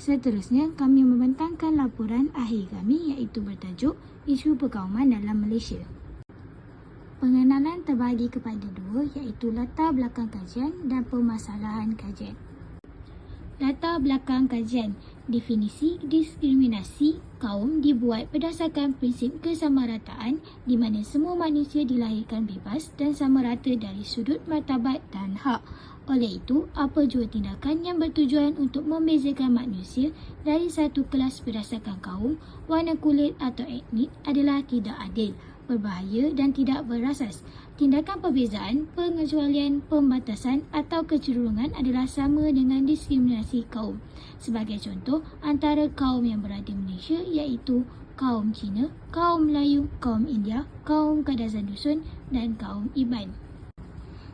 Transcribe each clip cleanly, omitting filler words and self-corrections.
Seterusnya, kami membentangkan laporan akhir kami iaitu bertajuk Isu Perkauman dalam Malaysia. Pengenalan terbahagi kepada dua iaitu latar belakang kajian dan permasalahan kajian. Latar belakang kajian. Definisi diskriminasi kaum dibuat berdasarkan prinsip kesamarataan di mana semua manusia dilahirkan bebas dan sama rata dari sudut martabat dan hak. Oleh itu, apa jua tindakan yang bertujuan untuk membezakan manusia dari satu kelas berdasarkan kaum, warna kulit atau etnik adalah tidak adil, berbahaya dan tidak berasas. Tindakan perbezaan, pengecualian, pembatasan atau kecenderungan adalah sama dengan diskriminasi kaum. Sebagai contoh, antara kaum yang berada di Malaysia iaitu kaum Cina, kaum Melayu, kaum India, kaum Kadazan Dusun dan kaum Iban.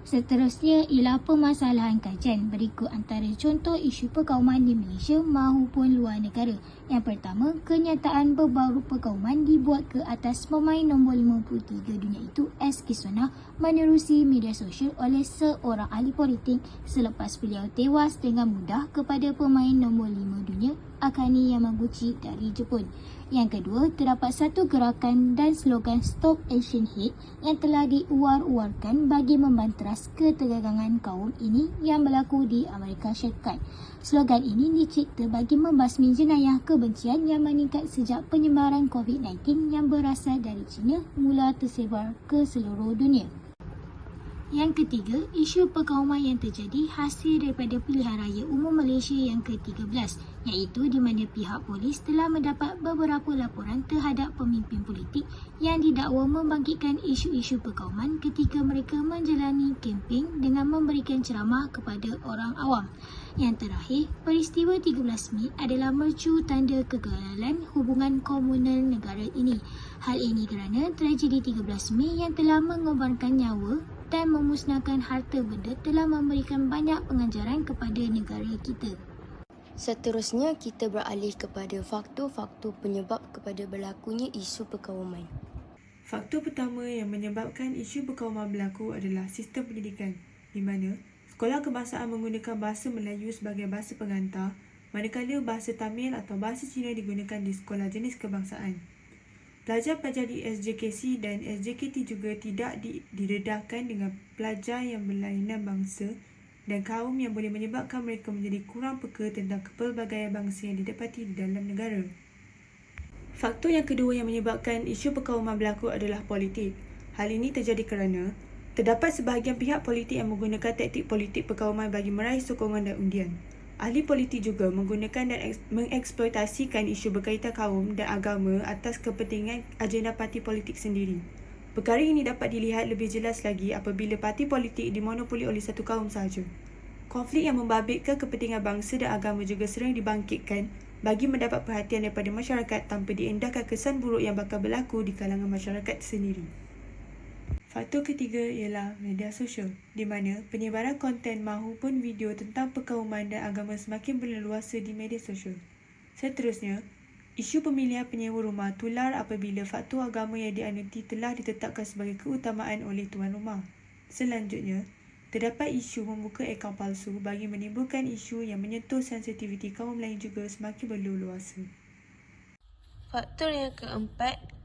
Seterusnya ialah permasalahan kajian. Berikut antara contoh isu perkauman di Malaysia maupun luar negara. Yang pertama, kenyataan berbaru perkauman dibuat ke atas pemain nombor 53 dunia itu S. Kiswana menerusi media sosial oleh seorang ahli politik selepas beliau tewas dengan mudah kepada pemain nombor 5 dunia Akane Yamaguchi dari Jepun. Yang kedua, terdapat satu gerakan dan slogan Stop Asian Hate yang telah diuar-uarkan bagi membanteras ketegangan kaum ini yang berlaku di Amerika Syarikat. Slogan ini dicipta bagi membasmi jenayah kebencian yang meningkat sejak penyebaran COVID-19 yang berasal dari China mula tersebar ke seluruh dunia. Yang ketiga, isu perkauman yang terjadi hasil daripada pilihan raya umum Malaysia yang ke-13, iaitu di mana pihak polis telah mendapat beberapa laporan terhadap pemimpin politik yang didakwa membangkitkan isu-isu perkauman ketika mereka menjalani kempen dengan memberikan ceramah kepada orang awam. Yang terakhir, peristiwa 13 Mei adalah mercu tanda kegagalan hubungan komunal negara ini. Hal ini kerana tragedi 13 Mei yang telah mengorbankan nyawa dan memusnahkan harta benda telah memberikan banyak pengajaran kepada negara kita. Seterusnya, kita beralih kepada faktor-faktor penyebab kepada berlakunya isu perkauman. Faktor pertama yang menyebabkan isu perkauman berlaku adalah sistem pendidikan, di mana sekolah kebangsaan menggunakan bahasa Melayu sebagai bahasa pengantar, manakala bahasa Tamil atau bahasa Cina digunakan di sekolah jenis kebangsaan. Pelajar-pelajar di SJKC dan SJKT juga tidak didedahkan dengan pelajar yang berlainan bangsa dan kaum yang boleh menyebabkan mereka menjadi kurang peka tentang kepelbagaian bangsa yang didapati di dalam negara. Faktor yang kedua yang menyebabkan isu perkauman berlaku adalah politik. Hal ini terjadi kerana terdapat sebahagian pihak politik yang menggunakan taktik politik perkauman bagi meraih sokongan dan undian. Ahli politik juga menggunakan dan mengeksploitasikan isu berkaitan kaum dan agama atas kepentingan agenda parti politik sendiri. Perkara ini dapat dilihat lebih jelas lagi apabila parti politik dimonopoli oleh satu kaum sahaja. Konflik yang membabitkan kepentingan bangsa dan agama juga sering dibangkitkan bagi mendapat perhatian daripada masyarakat tanpa diendahkan kesan buruk yang bakal berlaku di kalangan masyarakat sendiri. Faktor ketiga ialah media sosial, di mana penyebaran konten maupun video tentang perkauman dan agama semakin berleluasa di media sosial. Seterusnya, isu pemilihan penyewa rumah tular apabila faktor agama yang dianuti telah ditetapkan sebagai keutamaan oleh tuan rumah. Selanjutnya, terdapat isu membuka akaun palsu bagi menimbulkan isu yang menyentuh sensitiviti kaum lain juga semakin berleluasa. Faktor yang keempat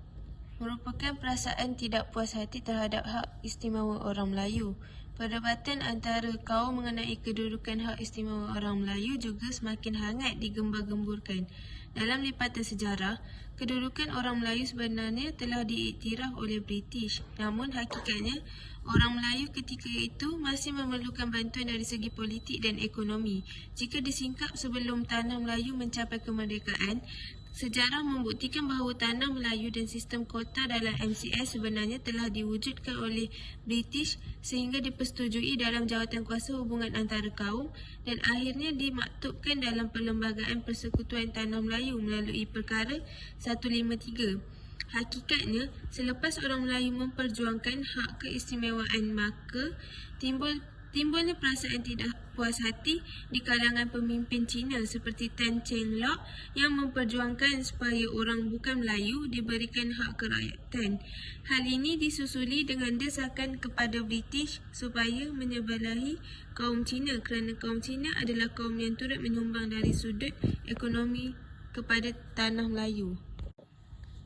merupakan perasaan tidak puas hati terhadap hak istimewa orang Melayu. Perdebatan antara kaum mengenai kedudukan hak istimewa orang Melayu juga semakin hangat digembar-gemburkan. Dalam lipatan sejarah, kedudukan orang Melayu sebenarnya telah diiktiraf oleh British. Namun hakikatnya, orang Melayu ketika itu masih memerlukan bantuan dari segi politik dan ekonomi. Jika disingkap sebelum tanah Melayu mencapai kemerdekaan, sejarah membuktikan bahawa tanah Melayu dan sistem kota dalam MCS sebenarnya telah diwujudkan oleh British sehingga dipersetujui dalam Jawatankuasa Hubungan Antara Kaum dan akhirnya dimaktubkan dalam Perlembagaan Persekutuan Tanah Melayu melalui Perkara 153. Hakikatnya, selepas orang Melayu memperjuangkan hak keistimewaan, maka timbul Timbulnya perasaan tidak puas hati di kalangan pemimpin Cina seperti Tan Cheng Lock yang memperjuangkan supaya orang bukan Melayu diberikan hak kerakyatan. Hal ini disusuli dengan desakan kepada British supaya menyebelahi kaum Cina kerana kaum Cina adalah kaum yang turut menyumbang dari sudut ekonomi kepada tanah Melayu.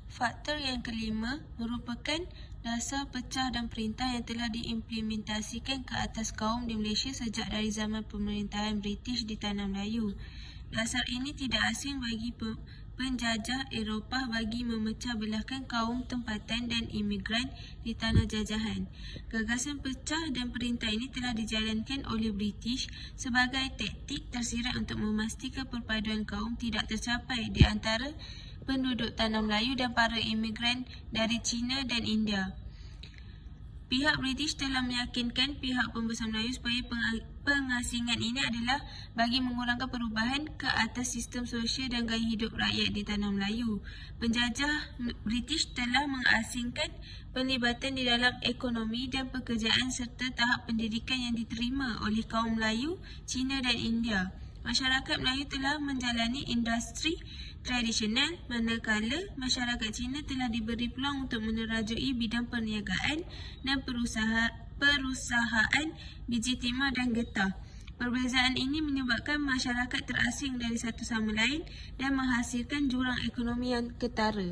Faktor yang kelima merupakan dasar pecah dan perintah yang telah diimplementasikan ke atas kaum di Malaysia sejak dari zaman pemerintahan British di tanah Melayu. Dasar ini tidak asing bagi penjajah Eropah bagi memecah belahkan kaum tempatan dan imigran di tanah jajahan. Gagasan pecah dan perintah ini telah dijalankan oleh British sebagai taktik tersirat untuk memastikan perpaduan kaum tidak tercapai di antara penduduk tanah Melayu dan para imigran dari China dan India. Pihak British telah meyakinkan pihak pembesar Melayu supaya pengasingan ini adalah bagi mengurangkan perubahan ke atas sistem sosial dan gaya hidup rakyat di tanah Melayu. Penjajah British telah mengasingkan penlibatan di dalam ekonomi dan pekerjaan serta tahap pendidikan yang diterima oleh kaum Melayu, Cina dan India. Masyarakat Melayu telah menjalani industri tradisional manakala masyarakat Cina telah diberi peluang untuk menerajui bidang perniagaan dan perusahaan biji timah dan getah. Perbezaan ini menyebabkan masyarakat terasing dari satu sama lain dan menghasilkan jurang ekonomi yang ketara.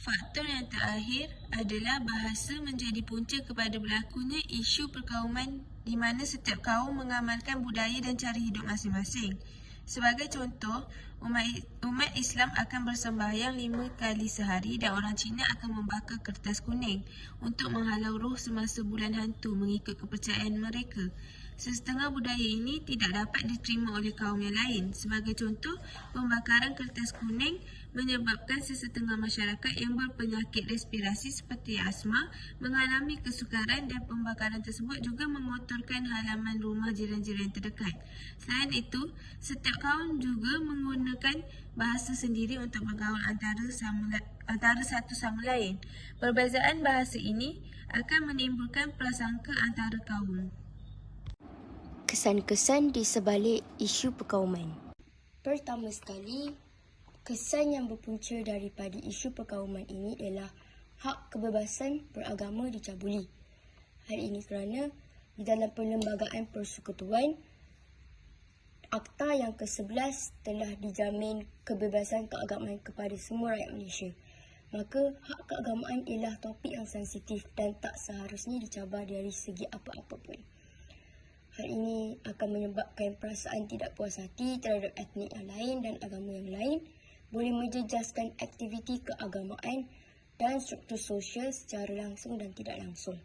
Faktor yang terakhir adalah bahasa menjadi punca kepada berlakunya isu perkauman di mana setiap kaum mengamalkan budaya dan cara hidup masing-masing. Sebagai contoh, umat Islam akan bersembahyang 5 kali sehari dan orang Cina akan membakar kertas kuning untuk menghalau roh semasa bulan hantu mengikut kepercayaan mereka. Sesetengah budaya ini tidak dapat diterima oleh kaum yang lain. Sebagai contoh, pembakaran kertas kuning menyebabkan sesetengah masyarakat yang berpenyakit respirasi seperti asma mengalami kesukaran dan pembakaran tersebut juga mengotorkan halaman rumah jiran-jiran terdekat. Selain itu, setiap kaum juga menggunakan bahasa sendiri untuk bergaul antara satu sama lain. Perbezaan bahasa ini akan menimbulkan prasangka antara kaum. Kesan-kesan di sebalik isu perkauman. Pertama sekali, kesan yang berpunca daripada isu perkauman ini ialah hak kebebasan beragama dicabuli. Hal ini kerana di dalam Perlembagaan Persekutuan, Akta yang ke-11 telah dijamin kebebasan keagamaan kepada semua rakyat Malaysia. Maka hak keagamaan ialah topik yang sensitif dan tak seharusnya dicabar dari segi apa-apa pun. Hal ini akan menyebabkan perasaan tidak puas hati terhadap etnik yang lain dan agama yang lain, boleh menjejaskan aktiviti keagamaan dan struktur sosial secara langsung dan tidak langsung.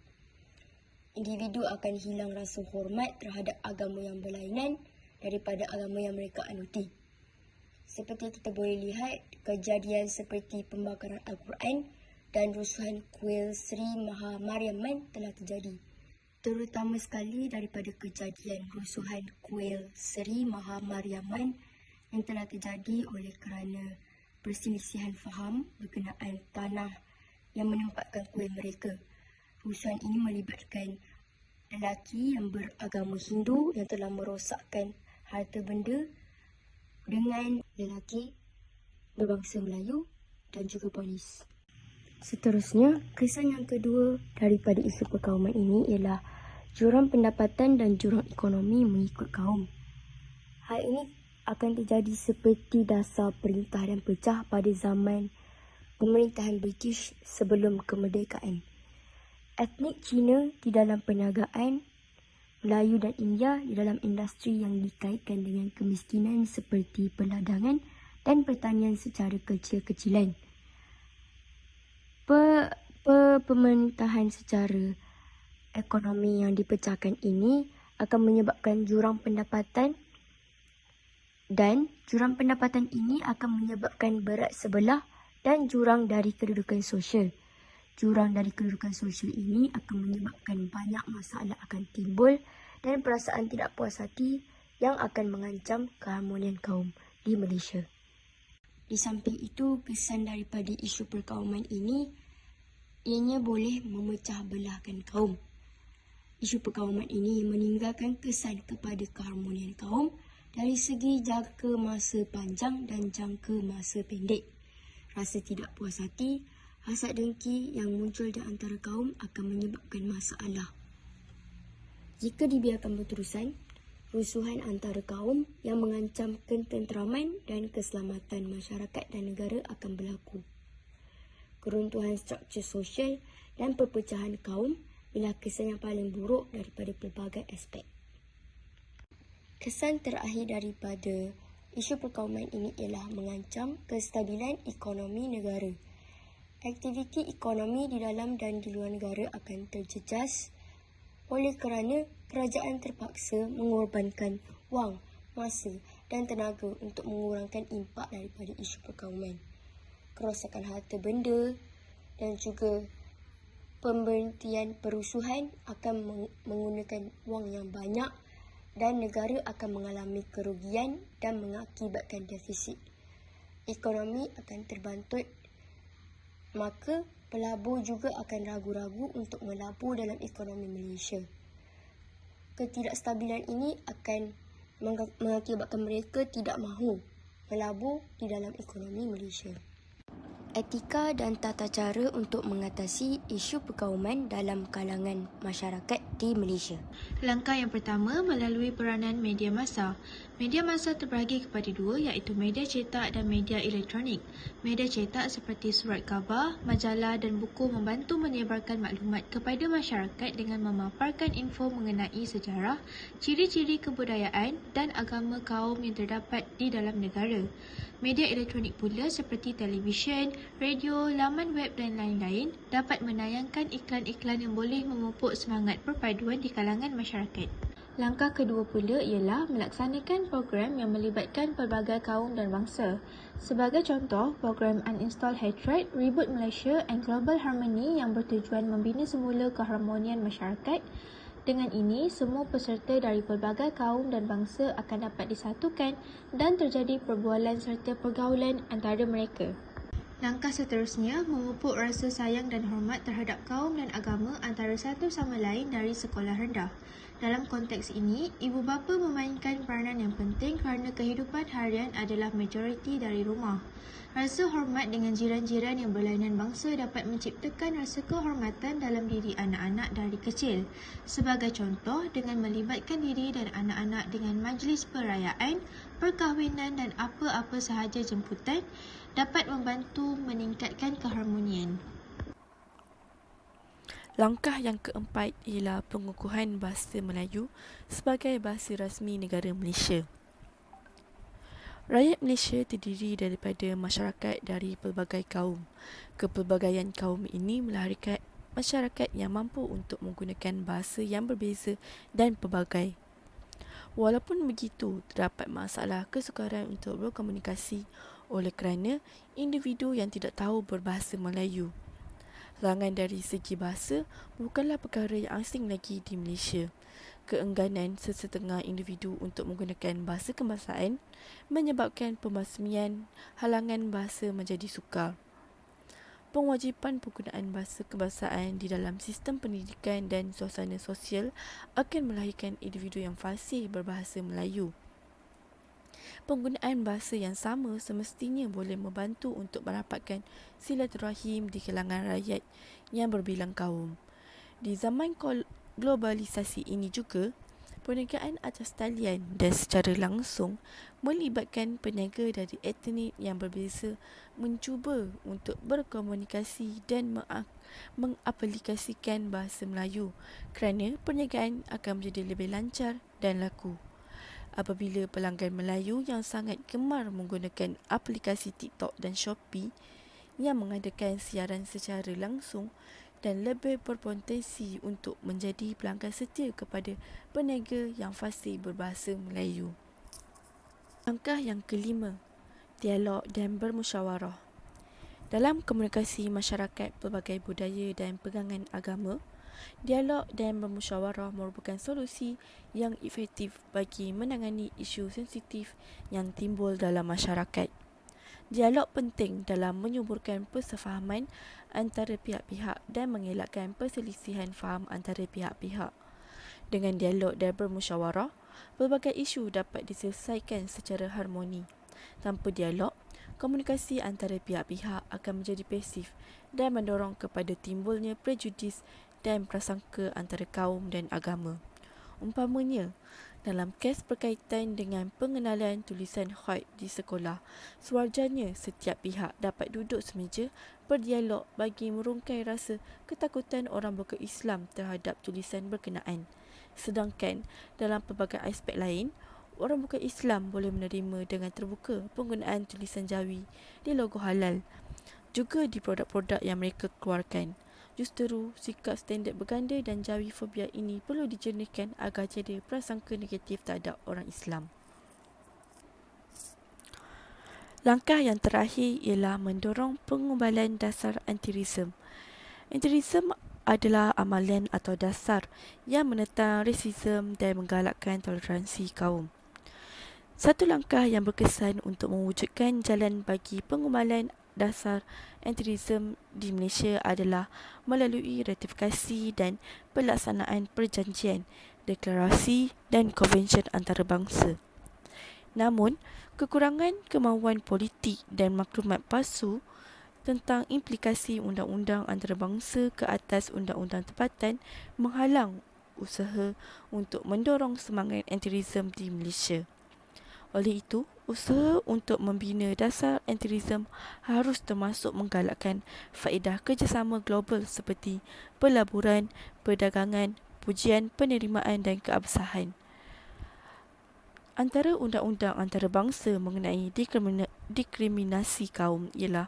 Individu akan hilang rasa hormat terhadap agama yang berlainan daripada agama yang mereka anuti. Seperti kita boleh lihat, kejadian seperti pembakaran Al-Quran dan rusuhan kuil Sri Maha Mariamman telah terjadi. Terutama sekali daripada kejadian rusuhan kuil Sri Maha Mariamman yang telah terjadi oleh kerana perselisihan faham berkenaan tanah yang menempatkan kuil mereka. Rusuhan ini melibatkan lelaki yang beragama Hindu yang telah merosakkan harta benda dengan lelaki berbangsa Melayu dan juga polis. Seterusnya, kesan yang kedua daripada isu perkauman ini ialah jurang pendapatan dan jurang ekonomi mengikut kaum. Hal ini akan terjadi seperti dasar perintah dan pecah pada zaman pemerintahan British sebelum kemerdekaan. Etnik Cina di dalam perniagaan, Melayu dan India di dalam industri yang dikaitkan dengan kemiskinan seperti perladangan dan pertanian secara kecil-kecilan. Pemerintahan secara ekonomi yang dipecahkan ini akan menyebabkan jurang pendapatan dan jurang pendapatan ini akan menyebabkan berat sebelah dan jurang dari kedudukan sosial. Jurang dari kedudukan sosial ini akan menyebabkan banyak masalah akan timbul dan perasaan tidak puas hati yang akan mengancam keharmonian kaum di Malaysia. Di samping itu, kesan daripada isu perkauman ini ianya boleh memecah belahkan kaum. Isu perkauman ini meninggalkan kesan kepada keharmonian kaum dari segi jangka masa panjang dan jangka masa pendek. Rasa tidak puas hati, hasad dengki yang muncul di antara kaum akan menyebabkan masalah. Jika dibiarkan berterusan, rusuhan antara kaum yang mengancam ketenteraman dan keselamatan masyarakat dan negara akan berlaku. Keruntuhan struktur sosial dan perpecahan kaum ialah kesan yang paling buruk daripada pelbagai aspek. Kesan terakhir daripada isu perkauman ini ialah mengancam kestabilan ekonomi negara. Aktiviti ekonomi di dalam dan di luar negara akan terjejas oleh kerana kerajaan terpaksa mengorbankan wang, masa dan tenaga untuk mengurangkan impak daripada isu perkauman. Kerosakan harta benda dan juga pemberhentian perusuhan akan menggunakan wang yang banyak dan negara akan mengalami kerugian dan mengakibatkan defisit. Ekonomi akan terbantut, maka pelabur juga akan ragu-ragu untuk melabur dalam ekonomi Malaysia. Ketidakstabilan ini akan mengakibatkan mereka tidak mahu melabur di dalam ekonomi Malaysia. Etika dan tata cara untuk mengatasi isu perkauman dalam kalangan masyarakat di Malaysia. Langkah yang pertama melalui peranan media massa. Media massa terbahagi kepada dua, iaitu media cetak dan media elektronik. Media cetak seperti surat khabar, majalah dan buku membantu menyebarkan maklumat kepada masyarakat dengan memaparkan info mengenai sejarah, ciri-ciri kebudayaan dan agama kaum yang terdapat di dalam negara. Media elektronik pula seperti televisyen, radio, laman web dan lain-lain dapat menayangkan iklan-iklan yang boleh memupuk semangat perpaduan di kalangan masyarakat. Langkah kedua pula ialah melaksanakan program yang melibatkan pelbagai kaum dan bangsa. Sebagai contoh, program Uninstall Hatred, Reboot Malaysia and Global Harmony yang bertujuan membina semula keharmonian masyarakat. Dengan ini, semua peserta dari pelbagai kaum dan bangsa akan dapat disatukan dan terjadi perbualan serta pergaulan antara mereka. Langkah seterusnya, memupuk rasa sayang dan hormat terhadap kaum dan agama antara satu sama lain dari sekolah rendah. Dalam konteks ini, ibu bapa memainkan peranan yang penting kerana kehidupan harian adalah majoriti dari rumah. Rasa hormat dengan jiran-jiran yang berlainan bangsa dapat menciptakan rasa kehormatan dalam diri anak-anak dari kecil. Sebagai contoh, dengan melibatkan diri dan anak-anak dengan majlis perayaan, perkahwinan dan apa-apa sahaja jemputan dapat membantu meningkatkan keharmonian. Langkah yang keempat ialah pengukuhan bahasa Melayu sebagai bahasa rasmi negara Malaysia. Rakyat Malaysia terdiri daripada masyarakat dari pelbagai kaum. Kepelbagaian kaum ini melahirkan masyarakat yang mampu untuk menggunakan bahasa yang berbeza dan pelbagai. Walaupun begitu, terdapat masalah kesukaran untuk berkomunikasi oleh kerana individu yang tidak tahu berbahasa Melayu. Halangan dari segi bahasa bukanlah perkara yang asing lagi di Malaysia. Keengganan sesetengah individu untuk menggunakan bahasa kebangsaan menyebabkan pemasmian halangan bahasa menjadi sukar. Penwajipan penggunaan bahasa kebangsaan di dalam sistem pendidikan dan suasana sosial akan melahirkan individu yang fasih berbahasa Melayu. Penggunaan bahasa yang sama semestinya boleh membantu untuk merapatkan silaturahim di kalangan rakyat yang berbilang kaum. Di zaman globalisasi ini juga, perniagaan atas talian dan secara langsung melibatkan peniaga dari etnik yang berbeza mencuba untuk berkomunikasi dan mengaplikasikan bahasa Melayu kerana perniagaan akan menjadi lebih lancar dan laku. Apabila pelanggan Melayu yang sangat gemar menggunakan aplikasi TikTok dan Shopee yang mengadakan siaran secara langsung dan lebih berpotensi untuk menjadi pelanggan setia kepada peniaga yang fasih berbahasa Melayu. Langkah yang kelima, dialog dan bermusyawarah. Dalam komunikasi masyarakat pelbagai budaya dan pegangan agama, dialog dan bermusyawarah merupakan solusi yang efektif bagi menangani isu sensitif yang timbul dalam masyarakat. Dialog penting dalam menyuburkan persefahaman antara pihak-pihak dan mengelakkan perselisihan faham antara pihak-pihak. Dengan dialog dan bermusyawarah, pelbagai isu dapat diselesaikan secara harmoni. Tanpa dialog, komunikasi antara pihak-pihak akan menjadi pasif dan mendorong kepada timbulnya prejudis dan prasangka antara kaum dan agama. Umpamanya, dalam kes berkaitan dengan pengenalan tulisan khaط di sekolah, sewajarnya setiap pihak dapat duduk semeja berdialog bagi merungkai rasa ketakutan orang bukan-Islam terhadap tulisan berkenaan. Sedangkan dalam pelbagai aspek lain, orang bukan-Islam boleh menerima dengan terbuka penggunaan tulisan Jawi di logo halal, juga di produk-produk yang mereka keluarkan. Justeru, sikap standard berganda dan Jawi fobia ini perlu dijernihkan agar tiada prasangka negatif terhadap orang Islam. Langkah yang terakhir ialah mendorong pengumbalan dasar antirism. Antirism adalah amalan atau dasar yang menentang rasisme dan menggalakkan toleransi kaum. Satu langkah yang berkesan untuk mewujudkan jalan bagi pengumbalan dasar antirism di Malaysia adalah melalui ratifikasi dan pelaksanaan perjanjian, deklarasi dan konvensyen antarabangsa. Namun, kekurangan kemahuan politik dan maklumat palsu tentang implikasi undang-undang antarabangsa ke atas undang-undang tempatan menghalang usaha untuk mendorong semangat antirism di Malaysia. Oleh itu, usaha untuk membina dasar antirism harus termasuk menggalakkan faedah kerjasama global seperti pelaburan, perdagangan, pujian, penerimaan dan keabsahan. Antara undang-undang antarabangsa mengenai diskriminasi kaum ialah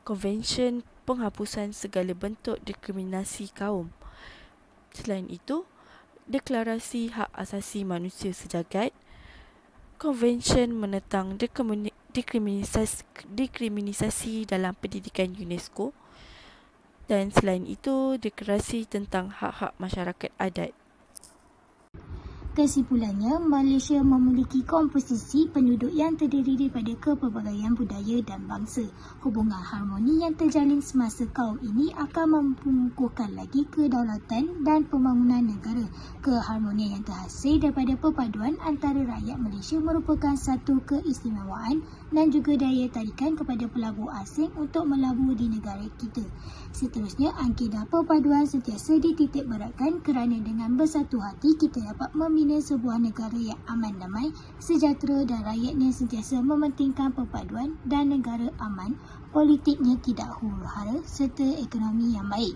Konvensyen Penghapusan Segala Bentuk Diskriminasi Kaum. Selain itu, Deklarasi Hak Asasi Manusia Sejagat, Konvensyen menentang diskriminasi dalam pendidikan UNESCO, dan selain itu, Deklarasi tentang Hak-Hak Masyarakat Adat. Kesimpulannya, Malaysia memiliki komposisi penduduk yang terdiri daripada kepelbagaian budaya dan bangsa. Hubungan harmoni yang terjalin semasa kaum ini akan mengukuhkan lagi kedaulatan dan pembangunan negara. Keharmonian yang terhasil daripada perpaduan antara rakyat Malaysia merupakan satu keistimewaan dan juga daya tarikan kepada pelabur asing untuk melabur di negara kita. Seterusnya, akidah perpaduan sentiasa dititik beratkan kerana dengan bersatu hati kita dapat membina sebuah negara yang aman, damai, sejahtera dan rakyatnya sentiasa mementingkan perpaduan dan negara aman, politiknya tidak huru-hara serta ekonomi yang baik.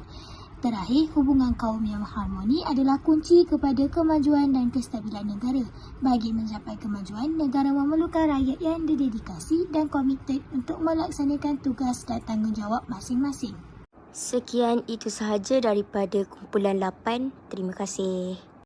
Terakhir, hubungan kaum yang harmoni adalah kunci kepada kemajuan dan kestabilan negara. Bagi mencapai kemajuan, negara memerlukan rakyat yang dedikasi dan komited untuk melaksanakan tugas dan tanggungjawab masing-masing. Sekian itu sahaja daripada kumpulan 8. Terima kasih.